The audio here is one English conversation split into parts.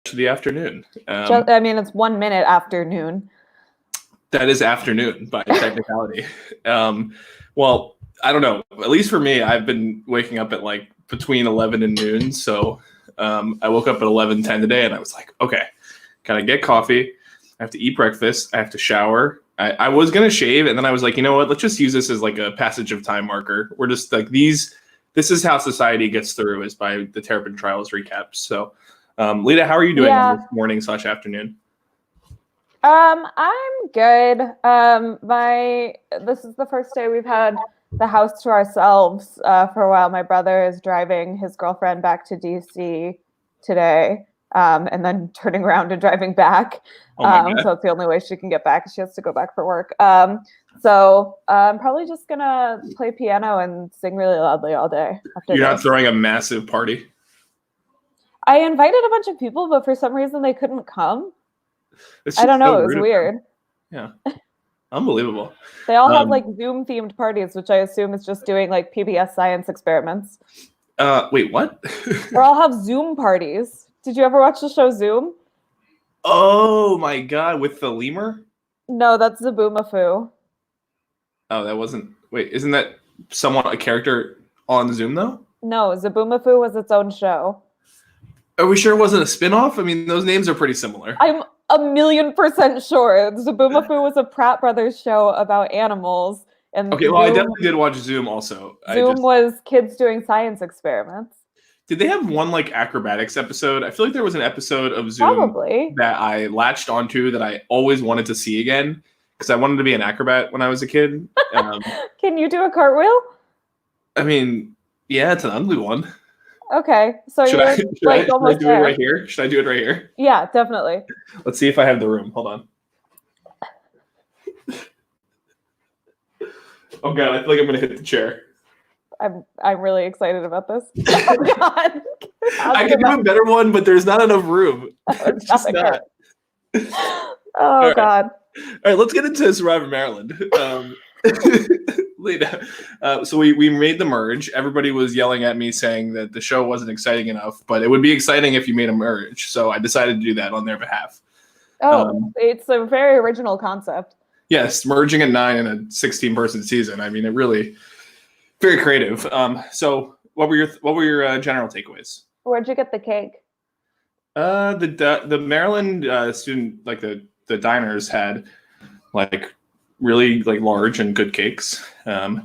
to the afternoon. It's 1 minute after noon. That is afternoon by technicality. Well, I don't know. At least for me, I've been waking up at like between 11 and noon. So I woke up at 11:10 today, and I was like, okay, gotta get coffee. I have to eat breakfast. I have to shower. I was gonna shave, and then I was like, you know what? Let's just use this as like a passage of time marker. We're just like these. This is how society gets through, is by the Terrapin trials recaps. So, Lita, how are you doing on this morning/afternoon? I'm good. This is the first day we've had the house to ourselves for a while. My brother is driving his girlfriend back to DC today, and then turning around and driving back. So it's the only way she can get back. She has to go back for work. So I'm probably just gonna play piano and sing really loudly all day. You're not throwing a massive party? I invited a bunch of people, but for some reason they couldn't come. I don't know. It was weird. Yeah. Unbelievable. They all have like Zoom themed parties, which I assume is just doing like PBS science experiments. Wait, what? They all have Zoom parties. Did you ever watch the show Zoom? Oh my God, with the lemur? No, that's Zaboomafoo. Oh, that wasn't. Wait, isn't that somewhat a character on Zoom though? No, Zaboomafoo was its own show. Are we sure it wasn't a spinoff? I mean, those names are pretty similar. I'm 1,000,000% sure. Zaboomafoo was a Pratt Brothers show about animals. And okay, well, I definitely did watch Zoom also. Zoom was kids doing science experiments. Did they have one like acrobatics episode? I feel like there was an episode of Zoom that I latched onto that I always wanted to see again because I wanted to be an acrobat when I was a kid. Can you do a cartwheel? I mean, yeah, it's an ugly one. Okay, so should I do it right here? Should I do it right here? Yeah, definitely. Let's see if I have the room. Hold on. Oh God, I feel like I'm gonna hit the chair. I'm really excited about this. Oh God. I can do a better one, but there's not enough room. It's just not. Oh God. All right, let's get into Survivor Maryland. Lita. So we made the merge. Everybody was yelling at me saying that the show wasn't exciting enough, but it would be exciting if you made a merge. So I decided to do that on their behalf. It's a very original concept. Yes, merging at 9 in a 16-person season. I mean, it really very creative. So what were your general takeaways? Where'd you get the cake? The Maryland student, like the diners had like really like large and good cakes. I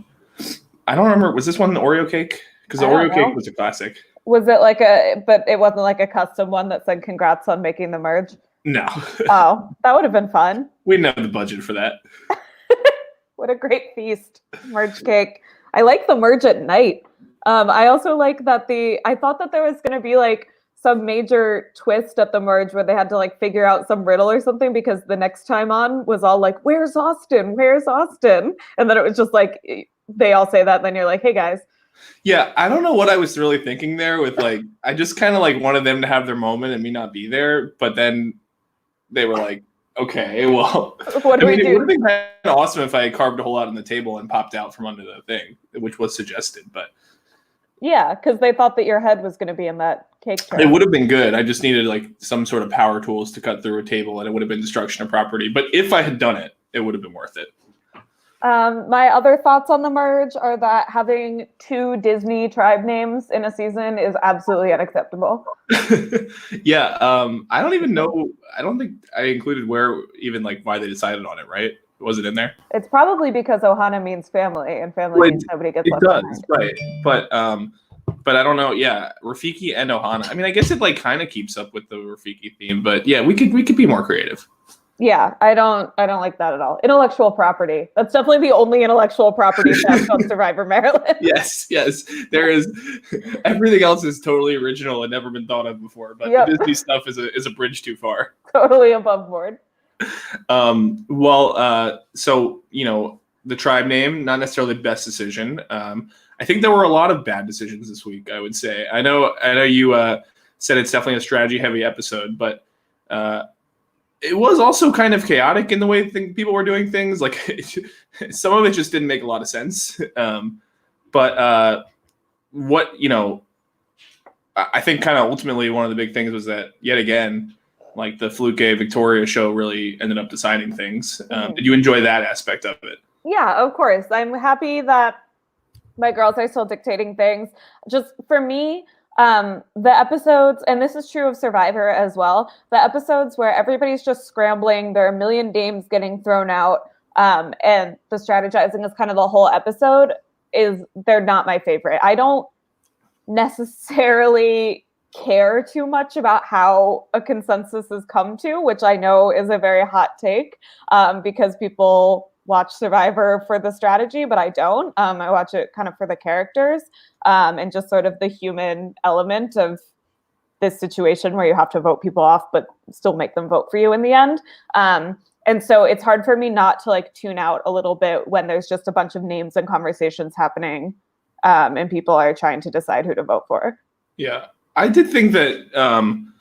don't remember. Was this one the Oreo cake? Because the Oreo cake was a classic. Was it but it wasn't like a custom one that said congrats on making the merge? No. Oh, that would have been fun. We didn't have the budget for that. What a great feast. Merge cake. I like the merge at night. I also like that I thought that there was going to be like some major twist at the merge where they had to like figure out some riddle or something because the next time on was all like, where's Austin? Where's Austin? And then it was just like, they all say that. And then you're like, hey guys. Yeah. I don't know what I was really thinking there with like, I just kind of like wanted them to have their moment and me not be there. But then they were like, okay, well, what do we do? It would have been kind of awesome if I had carved a hole out on the table and popped out from under the thing, which was suggested, but. Yeah, because they thought that your head was going to be in that cake tray. It would have been good. I just needed like some sort of power tools to cut through a table, and it would have been destruction of property. But if I had done it, it would have been worth it. My other thoughts on the merge are that having 2 Disney tribe names in a season is absolutely unacceptable. Yeah, I don't even know. I don't think I included where even like why they decided on it. Right? Was it in there? It's probably because Ohana means family, and family means nobody gets left behind. Right? But I don't know. Yeah, Rafiki and Ohana. I mean, I guess it like kind of keeps up with the Rafiki theme, but yeah, we could be more creative. Yeah, I don't like that at all. Intellectual property. That's definitely the only intellectual property theft on Survivor Maryland. Yes. There is. Everything else is totally original and never been thought of before, but the Disney stuff is a bridge too far. Totally above board. So the tribe name, not necessarily the best decision. I think there were a lot of bad decisions this week, I would say. I know you said it's definitely a strategy heavy episode, but it was also kind of chaotic in the way people were doing things. Like some of it just didn't make a lot of sense. But what I think kind of ultimately one of the big things was that yet again, like the Fluke Victoria show really ended up deciding things. Did you enjoy that aspect of it? Yeah, of course. I'm happy that my girls are still dictating things. Just for me, the episodes, and this is true of Survivor as well, the episodes where everybody's just scrambling, there are a million names getting thrown out, and the strategizing is kind of the whole episode, they're not my favorite. I don't necessarily care too much about how a consensus has come to, which I know is a very hot take, because people watch Survivor for the strategy, but I don't. I watch it kind of for the characters, and just sort of the human element of this situation where you have to vote people off, but still make them vote for you in the end. And so it's hard for me not to like tune out a little bit when there's just a bunch of names and conversations happening, and people are trying to decide who to vote for. Yeah, I did think that.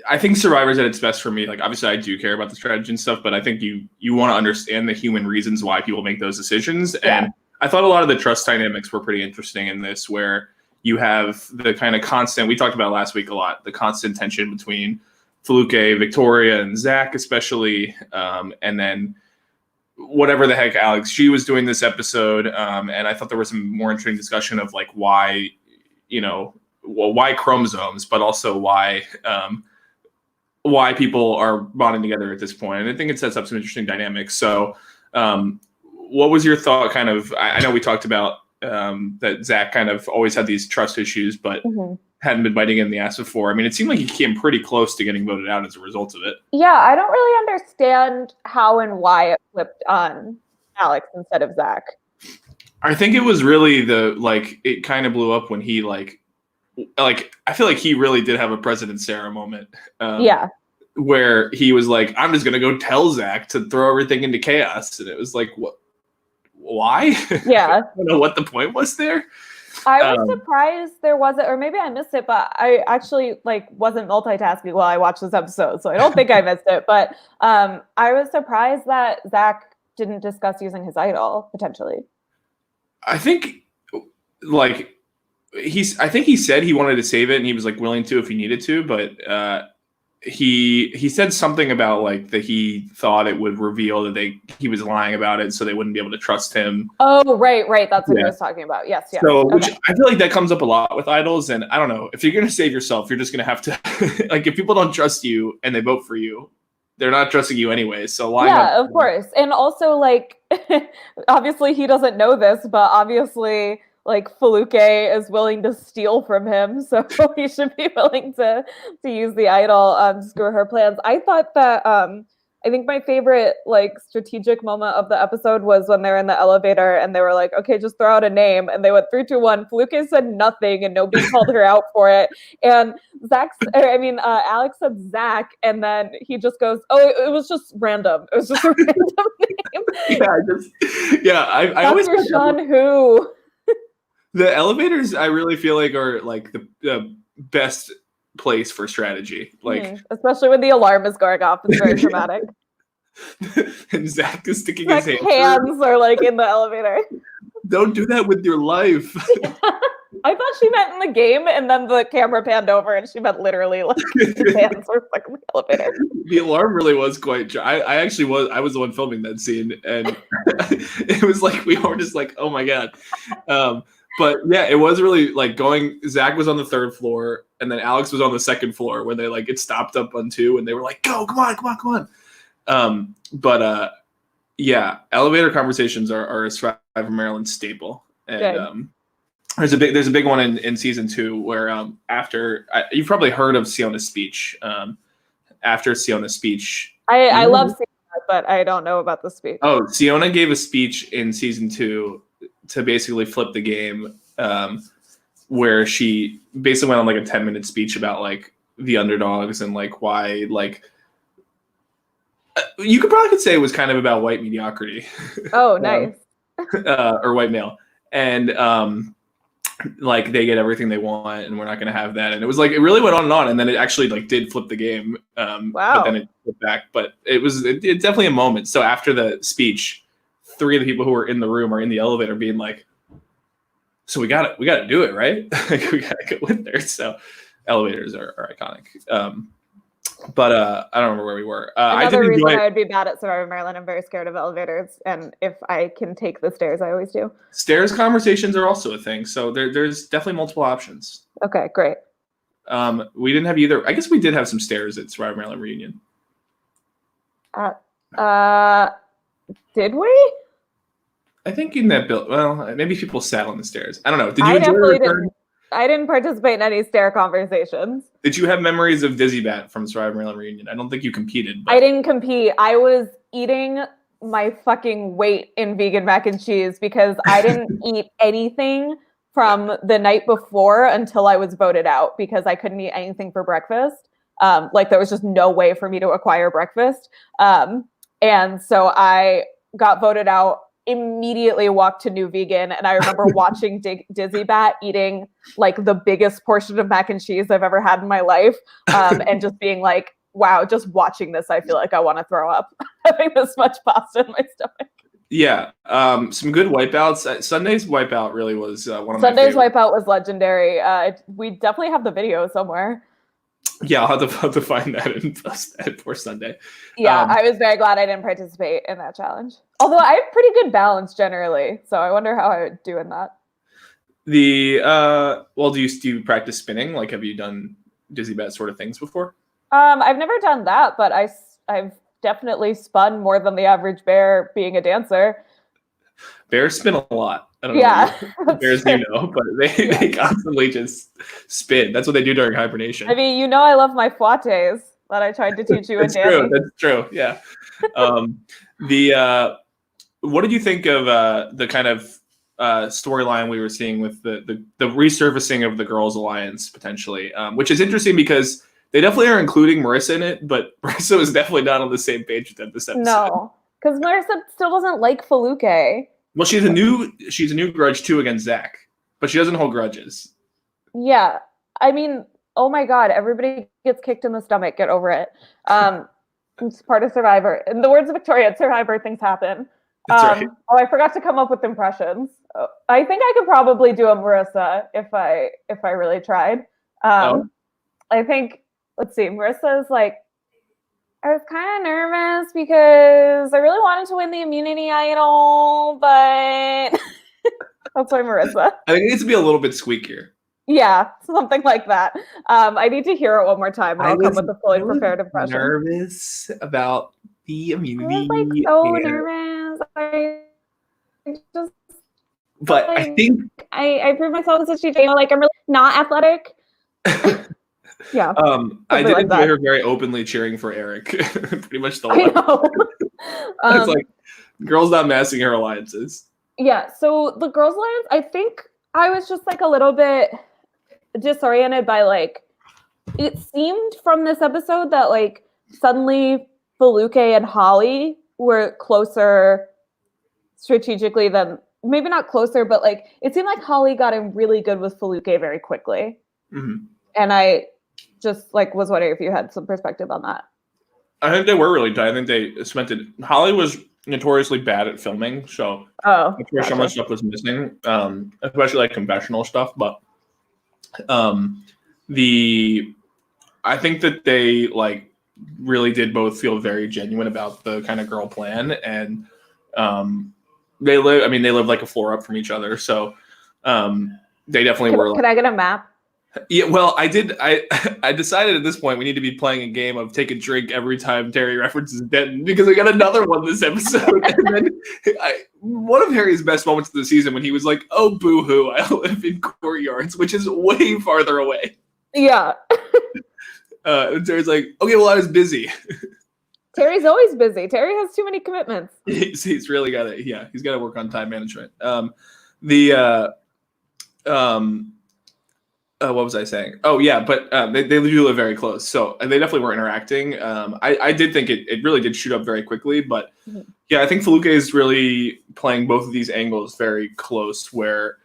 I think Survivor's at its best for me. Like, obviously, I do care about the strategy and stuff, but I think you want to understand the human reasons why people make those decisions. Yeah. And I thought a lot of the trust dynamics were pretty interesting in this, where you have the kind of constant, we talked about last week a lot, the constant tension between Fluke, Victoria, and Zach, especially, and then whatever the heck Alex G was doing this episode. And I thought there was some more interesting discussion of like why, why chromosomes, but also why people are bonding together at this point. And I think it sets up some interesting dynamics. So what was your thought kind of, I know we talked about that Zach kind of always had these trust issues, but hadn't been biting in the ass before. I mean, it seemed like he came pretty close to getting voted out as a result of it. Yeah, I don't really understand how and why it flipped on Alex instead of Zach. I think it was really it kind of blew up when he I feel like he really did have a President Sarah moment. Where he was like, I'm just going to go tell Zach to throw everything into chaos. And it was like, what? Why? Yeah. I don't know what the point was there. I was surprised there wasn't, or maybe I missed it, but I actually wasn't multitasking while I watched this episode. So I don't think I missed it, but I was surprised that Zach didn't discuss using his idol potentially. I think I think he said he wanted to save it and he was willing to if he needed to, but he said something about that he thought it would reveal that he was lying about it, so they wouldn't be able to trust him. Oh, right. That's what he was talking about. Yes. So, which I feel like that comes up a lot with idols, and I don't know, if you're going to save yourself, you're just going to have to if people don't trust you and they vote for you, they're not trusting you anyway. So why? Yeah, of course. And also obviously he doesn't know this, but obviously Fluke is willing to steal from him, so he should be willing to use the idol to screw her plans. I thought that I think my favorite strategic moment of the episode was when they're in the elevator and they were like, okay, just throw out a name, and they went 3, 2, 1. Fluke said nothing and nobody called her out for it. And Alex said Zach, and then he just goes, oh, it was just random. It was just a random name. I always your son who. The elevators, I really feel are the best place for strategy. Especially when the alarm is going off, it's very dramatic. And Zach is sticking his hands are in the elevator. Don't do that with your life. I thought she meant in the game, and then the camera panned over, and she meant literally his hands were stuck in the elevator. The alarm really was quite. I was the one filming that scene, and it was we were just oh my god. But yeah, it was really going. Zach was on the 3rd floor, and then Alex was on the 2nd floor where they it stopped up on 2, and they were like, "Go, come on!" Yeah, elevator conversations are a Survivor Maryland staple, and there's a big one in season 2 where after you've probably heard of Siona's speech. After Siona's speech, I love seeing that, but I don't know about the speech. Oh, Siona gave a speech in season 2 to basically flip the game, where she basically went on a 10-minute speech about the underdogs and why you could say it was kind of about white mediocrity. Oh, nice. Or white male, and they get everything they want and we're not going to have that, and it was it really went on and on, and then it actually did flip the game. Wow. But then it flipped back, but it's definitely a moment. So after the speech, 3 of the people who were in the room are in the elevator being So we got to do it, right? We got to go in there. So elevators are iconic. But I don't remember where we were. I did Another reason enjoy I would be bad at Survivor Maryland. I'm very scared of elevators, and if I can take the stairs, I always do. stairs conversations are also a thing. So there's definitely multiple options. Okay, great. We didn't have either. I guess we did have some stairs at Survivor Maryland reunion. Did we? I think in that build, well, maybe people sat on the stairs. I don't know. Did you I enjoy the definitely return? didn't. I didn't participate in any stair conversations. Did you have memories of Dizzy Bat from Survivor Maryland reunion? I don't think you competed. But I didn't compete. I was eating my fucking weight in vegan mac and cheese because I didn't eat anything from the night before until I was voted out because I couldn't eat anything for breakfast. Like there was just no way for me to acquire breakfast. And so I got voted out, immediately walked to New Vegan, and I remember watching Dizzy Bat eating like the biggest portion of mac and cheese I've ever had in my life, and just being like, wow, just watching this, I feel like I want to throw up having this much pasta in my stomach. Yeah, some good wipeouts. Sunday's wipeout really was one of my Sunday's favorites. wipeout was legendary. We definitely have the video somewhere. Yeah, I'll have to find that and post that for Sunday. Yeah, I was very glad I didn't participate in that challenge. Although I have pretty good balance generally, so I wonder how I would do in that. Well, do you practice spinning? Like, have you done Dizzy Bat sort of things before? I've never done that, but I've definitely spun more than the average bear being a dancer. Bears spin a lot. I don't know what bears you know, but they constantly just spin. That's what they do during hibernation. I mean, I love my fouettes that I tried to teach you in Danny. That's true. Yeah. What did you think of the kind of storyline we were seeing with the resurfacing of the Girls Alliance potentially, which is interesting because they definitely are including Marissa in it, but Marissa was definitely not on the same page with them this episode. No, because Marissa still doesn't like Feluke. Well, she's a new grudge too against Zach, but she doesn't hold grudges. Yeah, I mean, oh my God, everybody gets kicked in the stomach. Get over it. It's part of Survivor. In the words of Victoria, at Survivor, things happen. That's right. Oh, I forgot to come up with impressions. I think I could probably do a Marissa if I really tried. I think, let's see, Marissa is like, I was kind of nervous because I really wanted to win the immunity idol, but that's why Marissa. I think it needs to be a little bit squeakier. Yeah, something like that. I need to hear it one more time, and I'll come with a fully prepared impression. Nervous about the immunity. I was like so nervous. But like, I think I proved myself as a cheater. Like I'm really not athletic. Yeah. I did like enjoy that. her very openly cheering for Eric. Pretty much the I whole. know. It's like girls not massing her alliances. Yeah. So the Girls Alliance, I think I was just like a little bit disoriented by like it seemed from this episode that like suddenly Feluke and Holly were closer strategically than maybe not closer, but like it seemed like Holly got in really good with Feluke very quickly. Mm-hmm. And I just like was wondering if you had some perspective on that. I think they were really tight. I think they cemented. Holly was notoriously bad at filming, so I'm sure so much stuff was missing, especially like confessional stuff. But I think that they like really did both feel very genuine about the kind of girl plan, and they live like a floor up from each other, so they definitely were. Can I get a map? Yeah, well, I decided at this point we need to be playing a game of take a drink every time Terry references Denton because we got another one this episode. And then one of Harry's best moments of the season when he was like, "Oh, boo-hoo, I live in Courtyards," which is way farther away. Yeah. And Terry's like, "Okay, well, I was busy." Terry's always busy. Terry has too many commitments. He's really got to, he's got to work on time management. What was I saying? Oh yeah, but they do live very close, so and they definitely were interacting. I did think it really did shoot up very quickly, but yeah, I think Feluke is really playing both of these angles very close, where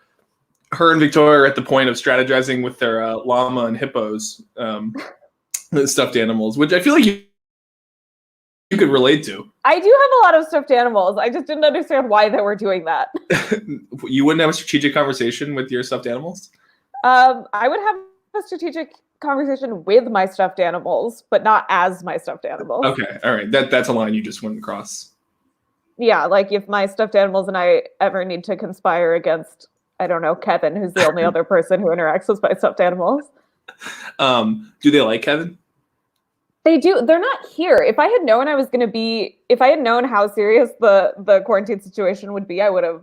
her and Victoria are at the point of strategizing with their llama and hippos, the stuffed animals, which I feel like you could relate to. I do have a lot of stuffed animals. I just didn't understand why they were doing that. You wouldn't have a strategic conversation with your stuffed animals? I would have a strategic conversation with my stuffed animals, but not as my stuffed animals. Okay, all right. That's a line you just wouldn't cross. Yeah, like if my stuffed animals and I ever need to conspire against, I don't know, Kevin, who's the only other person who interacts with my stuffed animals. Do they like Kevin? They do. They're not here. If I had known how serious the quarantine situation would be, I would have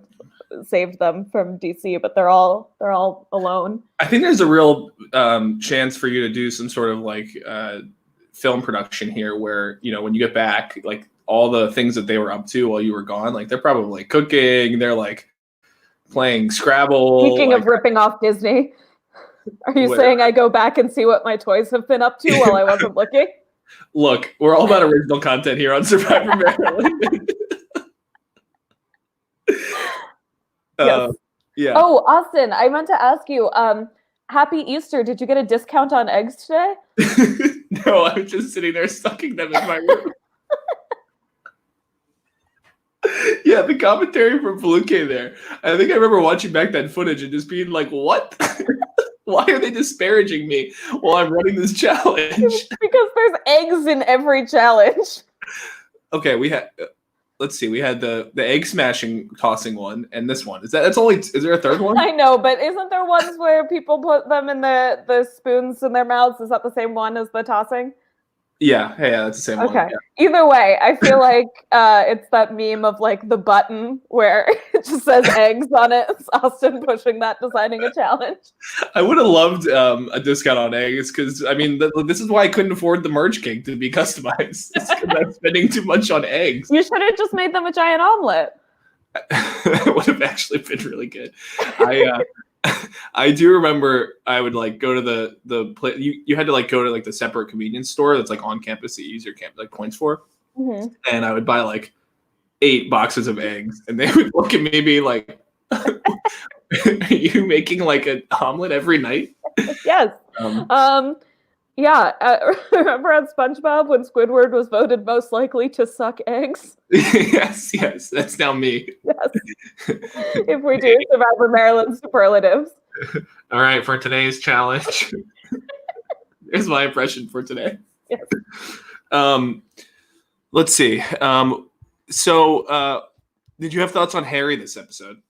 saved them from DC, but they're all alone. I think there's a real chance for you to do some sort of like film production here where, you know, when you get back, like all the things that they were up to while you were gone, like they're probably like cooking, they're like playing Scrabble. Speaking of ripping off Disney, are you saying I go back and see what my toys have been up to while I wasn't looking? Look, we're all about original content here on Survivor Maryland. Yes. Yeah. Oh, Austin, I meant to ask you, Happy Easter. Did you get a discount on eggs today? No, I was just sitting there sucking them in my room. Yeah, the commentary from Fluke there. I think I remember watching back that footage and just being like, what? Why are they disparaging me while I'm running this challenge? Because there's eggs in every challenge. Okay, we had the egg smashing tossing one and this one. Is there a third one? I know, but isn't there ones where people put them in the spoons in their mouths? Is that the same one as the tossing? Yeah, that's the same one. Okay. Yeah. Either way, I feel like it's that meme of like the button where it just says eggs on it. It's Austin pushing that, designing a challenge. I would have loved a discount on eggs because, I mean, this is why I couldn't afford the merge cake to be customized. It's because I'm spending too much on eggs. You should have just made them a giant omelet. That would have actually been really good. I do remember I would like go to the place. You had to like go to like the separate convenience store that's like on campus that you use your like points for. Mm-hmm. And I would buy like 8 boxes of eggs, and they would look at me and be like, "Are you making like an omelet every night?" Yes. Yeah. Remember on SpongeBob when Squidward was voted most likely to suck eggs? Yes. That's now me. Yes. If we do Survivor Maryland superlatives. All right, for today's challenge. Here's my impression for today. Yes. Let's see. So did you have thoughts on Harry this episode?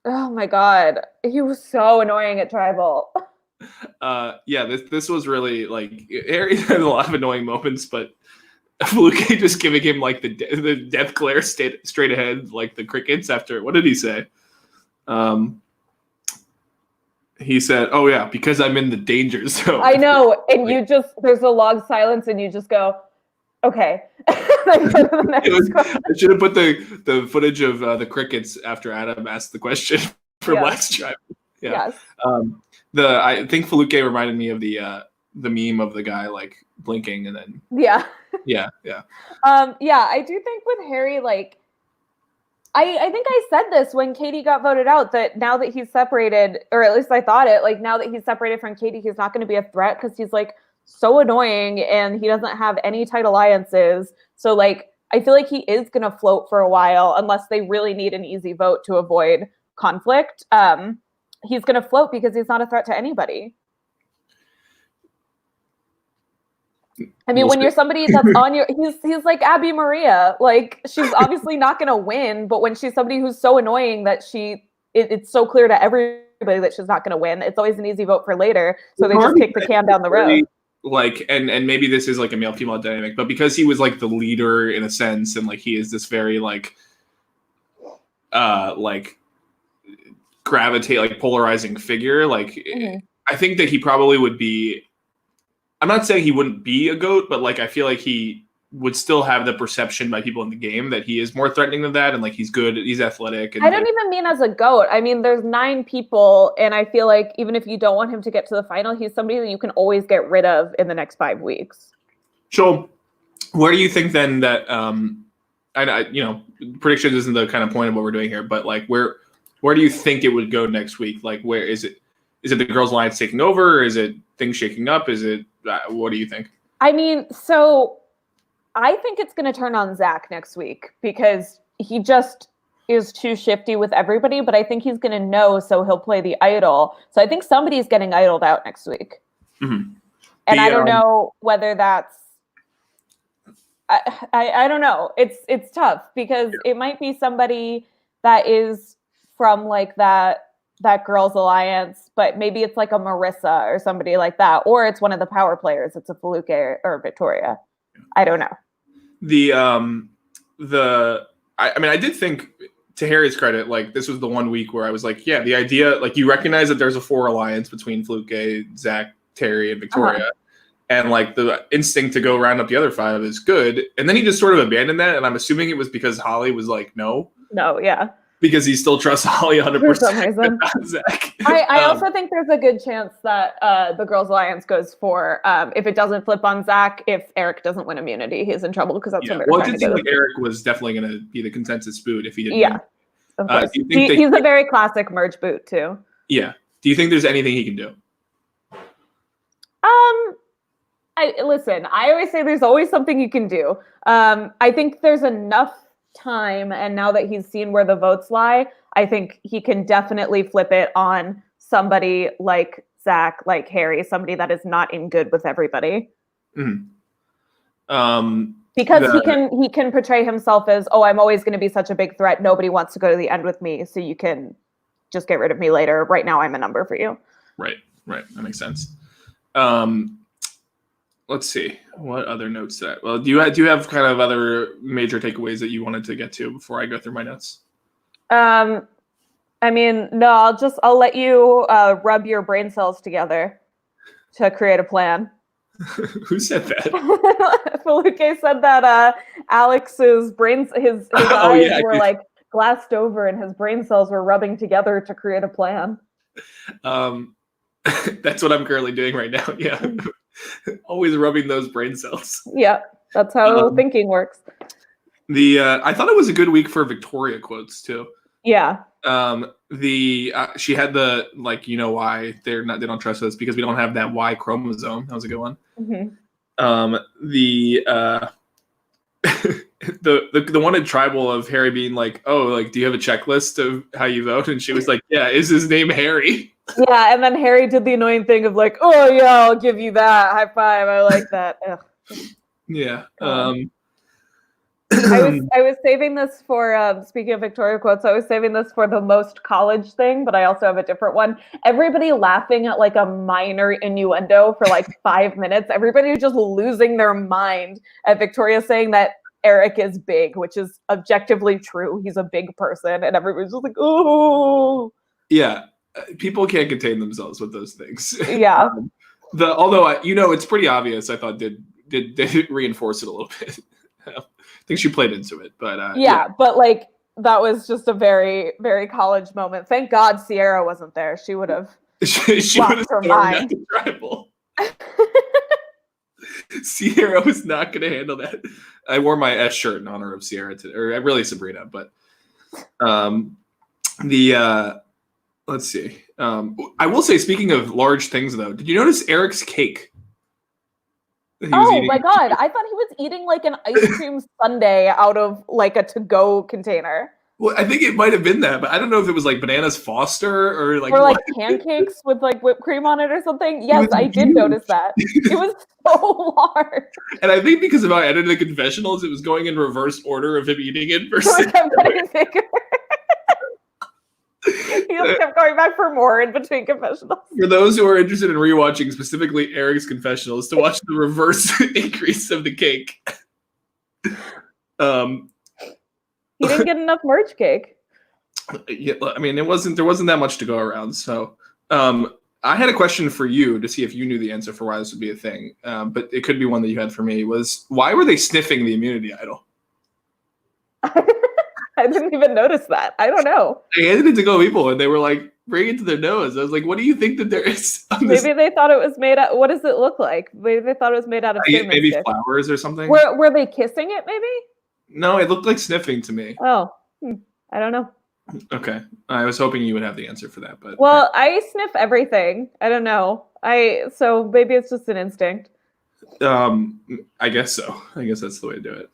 Oh my God. He was so annoying at Tribal. Yeah, this was really like Harry had a lot of annoying moments, but Fluke just giving him like the death glare straight ahead, like the crickets after. What did he say? He said, "Oh yeah, because I'm in the danger zone." I know, and you just there's a long silence, and you just go, "Okay." I should have put the footage of the crickets after Adam asked the question for last time. Yeah. Yes. I think Fluke reminded me of the meme of the guy like blinking and then yeah. Yeah, I do think with Harry, like I think I said this when Katie got voted out, that now that he's separated, or at least I thought it, like now that he's separated from Katie, he's not going to be a threat because he's like so annoying and he doesn't have any tight alliances. So like I feel like he is going to float for a while unless they really need an easy vote to avoid conflict. He's going to float because he's not a threat to anybody. I mean, when you're somebody that's on your, he's like Abby Maria. Like she's obviously not going to win, but when she's somebody who's so annoying that it's so clear to everybody that she's not going to win, it's always an easy vote for later. So they just kick the can down the road. Like, and maybe this is like a male-female dynamic, but because he was like the leader in a sense, and like he is this very like gravitate, like polarizing figure, like I think that he probably would be, I'm not saying he wouldn't be a GOAT, but like I feel like he would still have the perception by people in the game that he is more threatening than that, and like he's good, he's athletic. And I don't even mean as a GOAT. I mean, there's 9 people, and I feel like even if you don't want him to get to the final, he's somebody that you can always get rid of in the next 5 weeks. So where do you think then that I you know, predictions isn't the kind of point of what we're doing here, but like where do you think it would go next week? Like where is it the Girls Alliance taking over? Or is it things shaking up? Is it what do you think? I mean, so I think it's going to turn on Zach next week because he just is too shifty with everybody, but I think he's going to know, so he'll play the idol. So I think somebody's getting idled out next week. Mm-hmm. And I don't know whether that's I don't know. It's tough because it might be somebody that is from like that girls alliance, but maybe it's like a Marissa or somebody like that, or it's one of the power players. It's a Fluke or Victoria. I don't know. I did think, to Harry's credit, like this was the one week where I was like, yeah, the idea, like you recognize that there's a 4 alliance between Fluke, Zach, Terry, and Victoria. Uh-huh. And like the instinct to go round up the other 5 is good. And then he just sort of abandoned that. And I'm assuming it was because Holly was like, no. No, yeah. Because he still trusts Holly 100%. For some reason. Zach. I also think there's a good chance that the Girls Alliance goes for, if it doesn't flip on Zach, if Eric doesn't win immunity, he's in trouble because that's what well, it did seem like Eric was definitely going to be the consensus boot if he didn't win. Of course. He's a very classic merge boot too. Yeah. Do you think there's anything he can do? Listen, I always say there's always something you can do. I think there's enough time, and now that he's seen where the votes lie, I think he can definitely flip it on somebody like Zach, like Harry, somebody that is not in good with everybody. Mm-hmm. Because he can portray himself as, oh, I'm always going to be such a big threat. Nobody wants to go to the end with me, so you can just get rid of me later. Right now, I'm a number for you. Right. That makes sense. Let's see. What other notes that? Well, do you have kind of other major takeaways that you wanted to get to before I go through my notes? No, I'll let you rub your brain cells together to create a plan. Who said that? Felipe said that Alex's his eyes were like glassed over and his brain cells were rubbing together to create a plan. That's what I'm currently doing right now. Yeah. Always rubbing those brain cells. Yeah, that's how thinking works. I thought it was a good week for Victoria quotes too. Yeah. She had the like, you know why they don't trust us because we don't have that Y chromosome. That was a good one. Mm-hmm. The one in Tribal of Harry being like, oh, like, do you have a checklist of how you vote? And she was like, yeah, is his name Harry? Yeah, and then Harry did the annoying thing of like, oh yeah, I'll give you that. High five. I like that. Ugh. Yeah. I was saving this for speaking of Victoria quotes, I was saving this for the most college thing, but I also have a different one. Everybody laughing at like a minor innuendo for like 5 minutes. Everybody just losing their mind at Victoria saying that Eric is big, which is objectively true. He's a big person, and everybody's just like, oh. Yeah. People can't contain themselves with those things. Yeah. Although it's pretty obvious. I thought did reinforce it a little bit. I think she played into it, but yeah, but like that was just a very, very college moment. Thank God Sierra wasn't there. She would have she would have her mind. Tribal. Sierra was not going to handle that. I wore my S shirt in honor of Sierra today, or really Sabrina, but let's see. I will say, speaking of large things, though, did you notice Eric's cake? Oh my God. I thought he was eating like an ice cream sundae out of like a to-go container. Well, I think it might have been that, but I don't know if it was like Bananas Foster or like pancakes with like whipped cream on it or something. Yes, I did notice that. It was so large. And I think because of how I edited the confessionals, it was going in reverse order of him eating it versus. So it kept getting bigger. He just kept going back for more in between confessionals. For those who are interested in rewatching specifically Eric's confessionals, to watch the reverse increase of the cake. He didn't get enough merch cake. Yeah, I mean, there wasn't that much to go around. So I had a question for you to see if you knew the answer for why this would be a thing. But it could be one that you had for me. Was why were they sniffing the immunity idol? I didn't even notice that. I don't know. They handed it to go people and they were like, bring it to their nose. I was like, what do you think that there is? Maybe they thought it was made out. What does it look like? Maybe they thought it was made out of maybe flowers or something. Were they kissing it maybe? No, it looked like sniffing to me. Oh, I don't know. Okay. I was hoping you would have the answer for that. But well, I sniff everything. I don't know. So maybe it's just an instinct. I guess so. I guess that's the way to do it.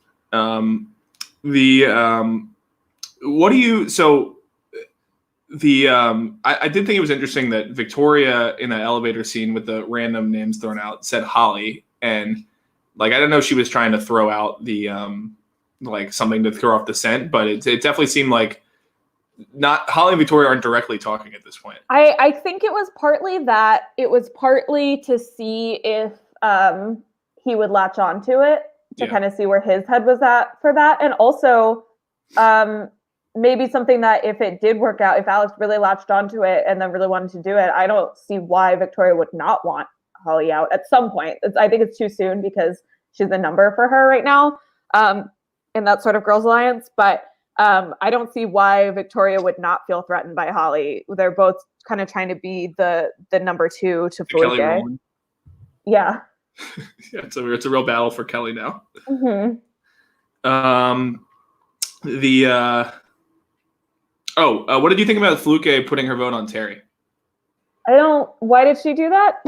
What do you so the I did think it was interesting that Victoria in the elevator scene with the random names thrown out said Holly, and like I don't know if she was trying to throw out the like something to throw off the scent, but it definitely seemed like not Holly and Victoria aren't directly talking at this point. I think it was partly that. It was partly to see if he would latch onto it to kind of see where his head was at for that, and also maybe something that if it did work out, if Alex really latched onto it and then really wanted to do it, I don't see why Victoria would not want Holly out at some point. I think it's too soon because she's a number for her right now in that sort of girls' alliance, but I don't see why Victoria would not feel threatened by Holly. They're both kind of trying to be the number two to Felipe. Yeah. Yeah, it's a real battle for Kelly now. Mm-hmm. What did you think about Fluke putting her vote on Terry? Why did she do that?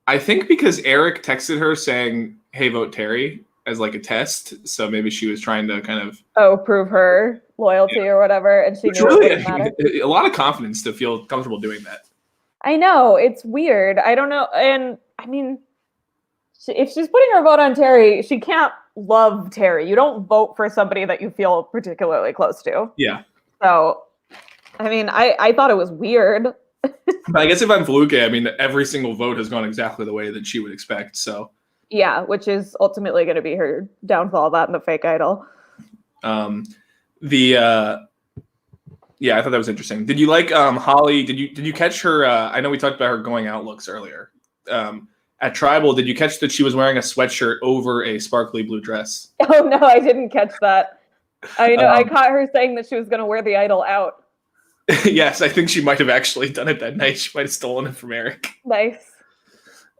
I think because Eric texted her saying, "Hey, vote Terry," as like a test. So maybe she was trying to kind of prove her loyalty or whatever, and she knew it wouldn't matter. A lot of confidence to feel comfortable doing that. I know, it's weird. I don't know, and I mean, if she's putting her vote on Terry, she can't love Terry. You don't vote for somebody that you feel particularly close to. Yeah. So, I mean, I thought it was weird. But I guess if I'm Fluke, I mean, every single vote has gone exactly the way that she would expect. So. Yeah, which is ultimately going to be her downfall, that and the fake idol. Yeah, I thought that was interesting. Did you like Holly? Did you catch her? I know we talked about her going out looks earlier. At Tribal, did you catch that she was wearing a sweatshirt over a sparkly blue dress? Oh no, I didn't catch that. I know I caught her saying that she was going to wear the idol out. Yes, I think she might have actually done it that night. She might have stolen it from Eric. Nice.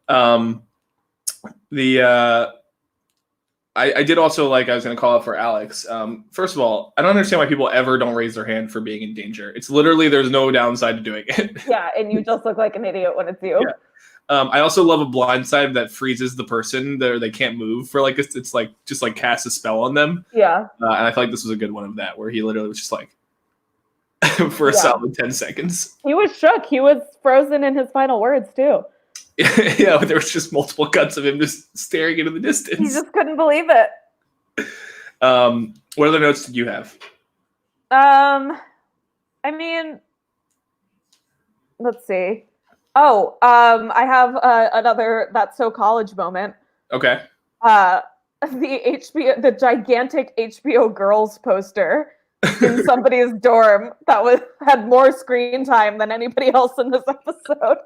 I did also I was going to call out for Alex. First of all, I don't understand why people ever don't raise their hand for being in danger. It's literally, there's no downside to doing it. Yeah, and you just look like an idiot when it's you. Yeah. I also love a blindside that freezes the person there. They can't move for it's like just like cast a spell on them. Yeah. And I feel like this was a good one of that, where he literally was just like for a solid 10 seconds. He was shook. He was frozen in his final words too. Yeah, there was just multiple cuts of him just staring into the distance. He just couldn't believe it. What other notes did you have? I mean, let's see. Oh, I have another That's So College moment. Okay. The gigantic HBO Girls poster in somebody's dorm that had more screen time than anybody else in this episode.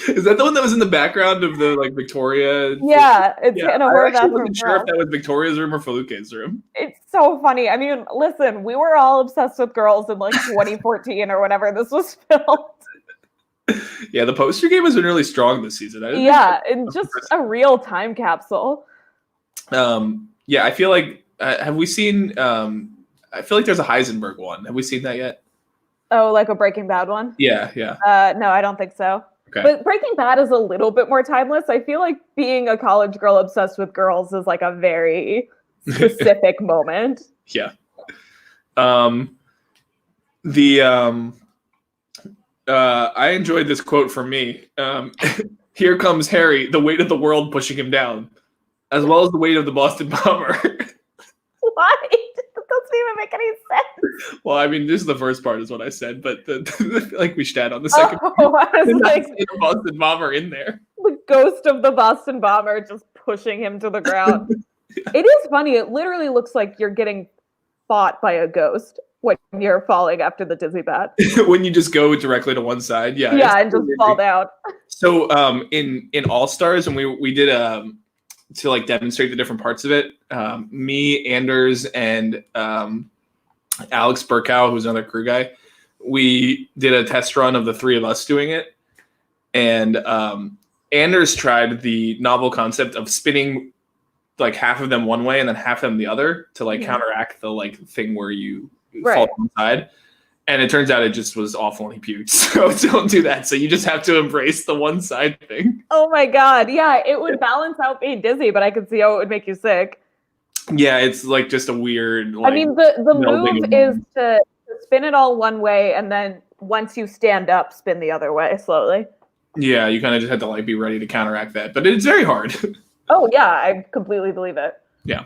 Is that the one that was in the background of the Victoria? Yeah, it's kind of where that's from. I wasn't sure if that was Victoria's room or Feluke's room. It's so funny. I mean, listen, we were all obsessed with girls in 2014 or whenever this was filmed. Yeah, the poster game has been really strong this season. And just a real time capsule. Yeah, I feel like have we seen? I feel like there's a Heisenberg one. Have we seen that yet? Oh, like a Breaking Bad one? Yeah. No, I don't think so. Okay. But Breaking Bad is a little bit more timeless. I feel like being a college girl obsessed with girls is like a very specific moment. Yeah. I enjoyed this quote from me. Here comes Harry, the weight of the world pushing him down, as well as the weight of the Boston bomber. Why? That doesn't even make any sense. Well, I mean, this is the first part is what I said, but like we should add on the second part. I was like, the Boston bomber in there. The ghost of the Boston bomber just pushing him to the ground. It is funny. It literally looks like you're getting fought by a ghost when you're falling after the dizzy bat. When you just go directly to one side. Yeah. Yeah, and just fall down. So in All Stars, and we did to demonstrate the different parts of it, me, Anders, and Alex Burkow, who's another crew guy, we did a test run of the three of us doing it. And Anders tried the novel concept of spinning half of them one way and then half of them the other to counteract the thing where you fall on the side. And it turns out it just was awful and he puked. So don't do that. So you just have to embrace the one side thing. Oh my God. Yeah, it would balance out being dizzy, but I could see how it would make you sick. Yeah, it's like just a weird. Like, I mean, the melding move of is moments. to spin it all one way, and then once you stand up, spin the other way slowly. Yeah, you kind of just had to like be ready to counteract that, but it's very hard. Oh yeah, I completely believe it. Yeah.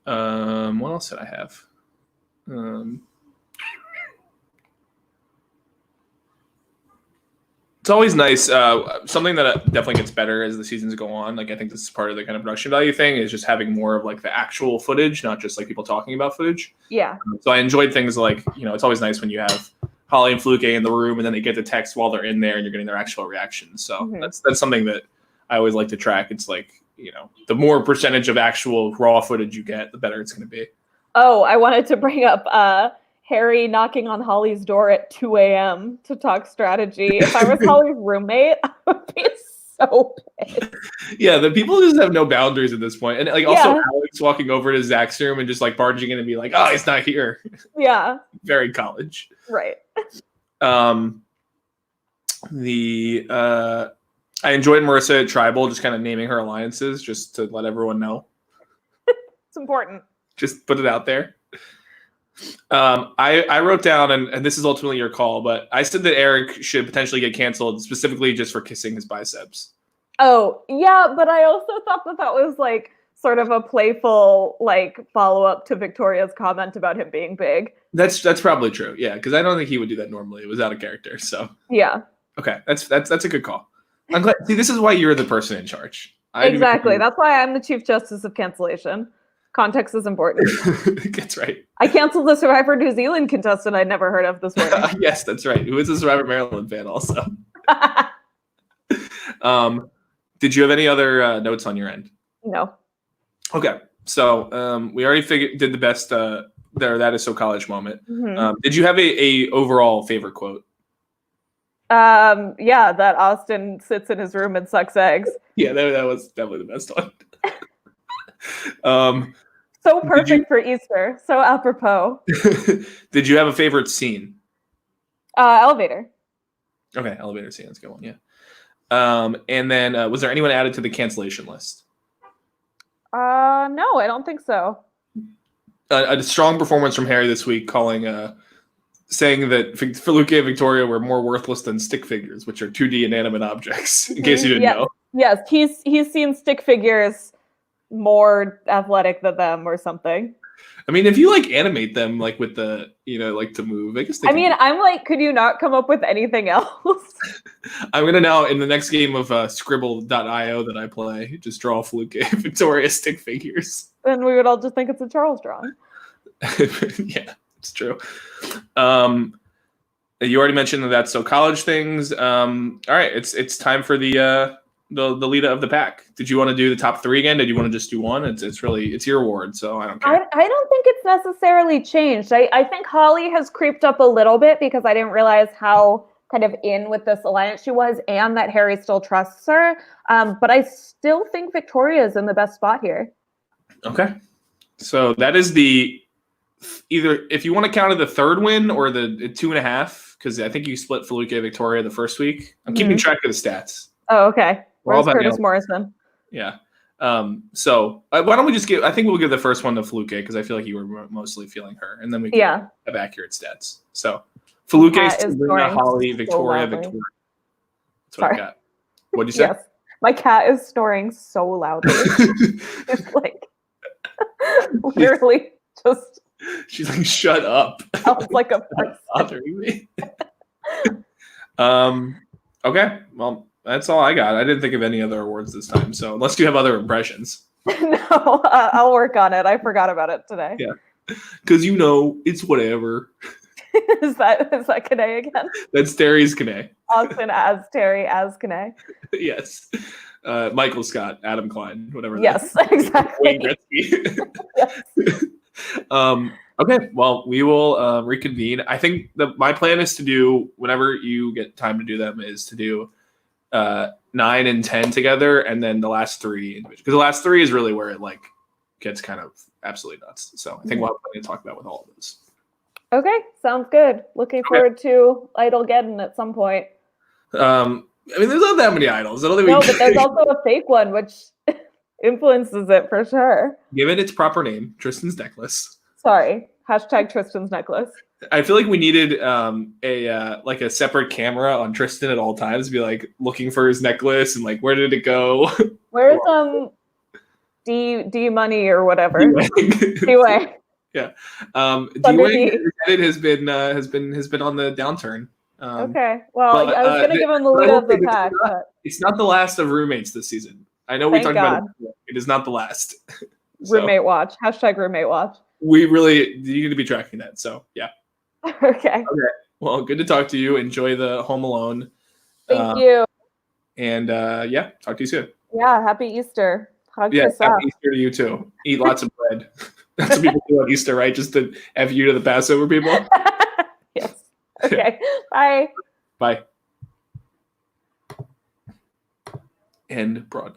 What else did I have? It's always nice. Something that definitely gets better as the seasons go on. Like I think this is part of the kind of production value thing is just having more of like the actual footage, not just like people talking about footage. Yeah. So I enjoyed things like, it's always nice when you have Holly and Fluke in the room and then they get the text while they're in there and you're getting their actual reactions. So that's something that I always like to track. It's like, the more percentage of actual raw footage you get, the better it's going to be. Oh, I wanted to bring up Harry knocking on Holly's door at 2 a.m. to talk strategy. If I was Holly's roommate, I would be so pissed. Yeah, the people just have no boundaries at this point. And like also Alex walking over to Zach's room and just like barging in and be like, oh, he's not here. Yeah. Very college. Right. I enjoyed Marissa at Tribal just kind of naming her alliances just to let everyone know. It's important. Just put it out there. I wrote down, and this is ultimately your call, but I said that Eric should potentially get canceled specifically just for kissing his biceps. Oh, yeah, but I also thought that was like sort of a playful like follow-up to Victoria's comment about him being big. That's probably true. Yeah, because I don't think he would do that normally. It was out of character. So yeah. Okay, that's a good call. I'm glad. See, this is why you're the person in charge. Exactly. That's why I'm the Chief Justice of cancellation. Context is important. That's right. I canceled the Survivor New Zealand contestant I'd never heard of this morning. Yes, that's right. Who is a Survivor Maryland fan also. Did you have any other notes on your end? No. Okay. So we already did the best That Is So College moment. Did you have a overall favorite quote? Yeah, that Austin sits in his room and sucks eggs. Yeah, that was definitely the best one. So perfect for Easter. So apropos. Did you have a favorite scene? Elevator. Okay, elevator scene. That's a good one. Yeah. And then was there anyone added to the cancellation list? No, I don't think so. A strong performance from Harry this week, saying that Fluke and Victoria were more worthless than stick figures, which are 2D inanimate objects. In case you didn't know. Yes, he's seen stick figures more athletic than them or something. I mean, if you like animate them like with the like to move, I guess they I'm like, could you not come up with anything else? I'm gonna now in the next game of Scribble.io that I play, just draw Fluke and Victoria stick figures. Then we would all just think it's a Charles drawing. Yeah, it's true. You already mentioned That's So College things. All right, it's time for the leader of the pack. Did you want to do the top three again? Did you want to just do one? It's your award, so I don't care. I don't think it's necessarily changed. I think Holly has creeped up a little bit because I didn't realize how kind of in with this alliance she was, and that Harry still trusts her. But I still think Victoria is in the best spot here. Okay, so that is either if you want to count it the third win or the 2.5, because I think you split Fluke Victoria the first week. I'm keeping track of the stats. Oh, okay. Where's Curtis Morrison? Yeah. So why don't we just I think we'll give the first one to Fluke because I feel like you were mostly feeling her, and then we can have accurate stats. So Fluke, Sabrina, Holly, Victoria, Victoria. That's what I got. What'd you say? Yes. My cat is snoring so loudly. It's like literally just. She's like, shut up. Sounds like a person. Bothering me. Okay. Well, that's all I got. I didn't think of any other awards this time. So unless you have other impressions. No, I'll work on it. I forgot about it today. Yeah. Because it's whatever. Is that Kane again? That's Terry's Kane. Austin as Terry as Kane. Yes. Michael Scott, Adam Klein, whatever. Yes, exactly. Yes. Okay, well, we will reconvene. I think my plan is to do, whenever you get time to do them, is to do 9 and 10 together, and then the last 3 individual. Because the last 3 is really where it gets kind of absolutely nuts. So I think we'll have plenty to talk about with all of those. Okay, sounds good. Looking forward to Idlegeddon at some point. I mean, there's not that many idols. I don't think No, but there's also a fake one, which influences it for sure. Give it its proper name, Tristan's necklace. Sorry. Hashtag Tristan's necklace. I feel like we needed a separate camera on Tristan at all times, be like looking for his necklace and like where did it go? Where's D money or whatever? D-Way. Yeah. D-Way has been on the downturn. Okay. Well, I was gonna give him the lead of the pack, but it's not the last of roommates this season. I know we talked about it. It is not the last. Roommate watch. Hashtag roommate watch. You need to be tracking that. So yeah. Okay. Well, good to talk to you. Enjoy the Home Alone. Thank you. And talk to you soon. Yeah, happy Easter. Happy Easter to you too. Eat lots of bread. That's what people do on Easter, right? Just to F you to the Passover people. Yes. Okay. Bye. Bye. End broadcast.